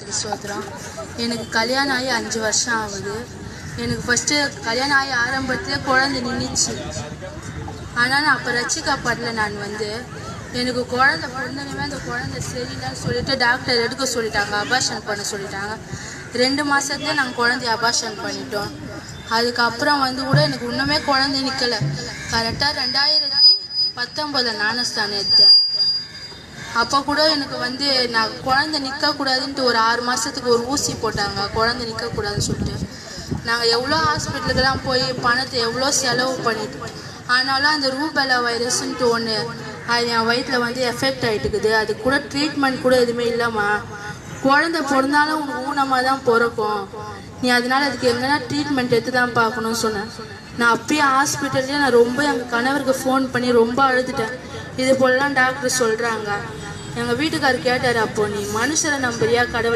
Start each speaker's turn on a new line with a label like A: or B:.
A: நாமத்துக்கு ஸ்தோத்திரம். எனக்கு கல்யாணம் ஆகி 5 வருஷம் ஆகுது. எனக்கு ஃபஸ்ட்டு கல்யாணம் ஆகி ஆரம்பத்தில் குழந்தை நின்றுச்சு. ஆனால் நான் அப்போ ரட்சிக்கப்படல. எனக்கு குழந்தை பிறந்தனுமே அந்த குழந்தை சரியில்லைன்னு சொல்லிட்டு டாக்டர் எடுக்க சொல்லிட்டாங்க, அபார்ஷன் பண்ண சொல்லிட்டாங்க. 2 மாதத்துல நாங்கள் குழந்தைய அபார்ஷன் பண்ணிட்டோம். அதுக்கப்புறம் கூட எனக்கு இன்னுமே குழந்தை நிற்கலை. கரெக்டாக 2019 ஞானஸ்தானம் எடுத்தேன். அப்போ கூட எனக்கு நான் குழந்தை நிற்கக்கூடாதுன்ட்டு ஒரு 6 மாதத்துக்கு ஒரு ஊசி போட்டாங்க, குழந்தை நிற்கக்கூடாதுன்னு சொல்லிட்டு. நாங்கள் எவ்வளோ ஹாஸ்பிட்டலுக்கெல்லாம் போய் பணத்தை எவ்வளோ செலவு பண்ணிட்டோம். ஆனாலும் அந்த ரூபெல்லா வைரஸ்ன்ட்டு ஒன்று அது என் வயிற்றில் எஃபெக்ட் ஆகிட்டுக்குது. அது கூட ட்ரீட்மெண்ட் கூட எதுவுமே இல்லைம்மா. குழந்தை பிறந்தாலும் உனக்கு ஊனமாக தான் பிறக்கும், நீ அதனால் அதுக்கு எங்கன்னா ட்ரீட்மெண்ட் எடுத்து தான் பார்க்கணும்னு சொன்னேன். நான் அப்பயே ஹாஸ்பிட்டல்லேயே நான் ரொம்ப எங்கள் கணவருக்கு ஃபோன் பண்ணி ரொம்ப அழுதுட்டேன். இது போலலாம் டாக்டர் சொல்கிறாங்க. எங்கள் வீட்டுக்காரர் கேட்டார், அப்போ நீ மனுஷரை நம்புறியா கடவுள்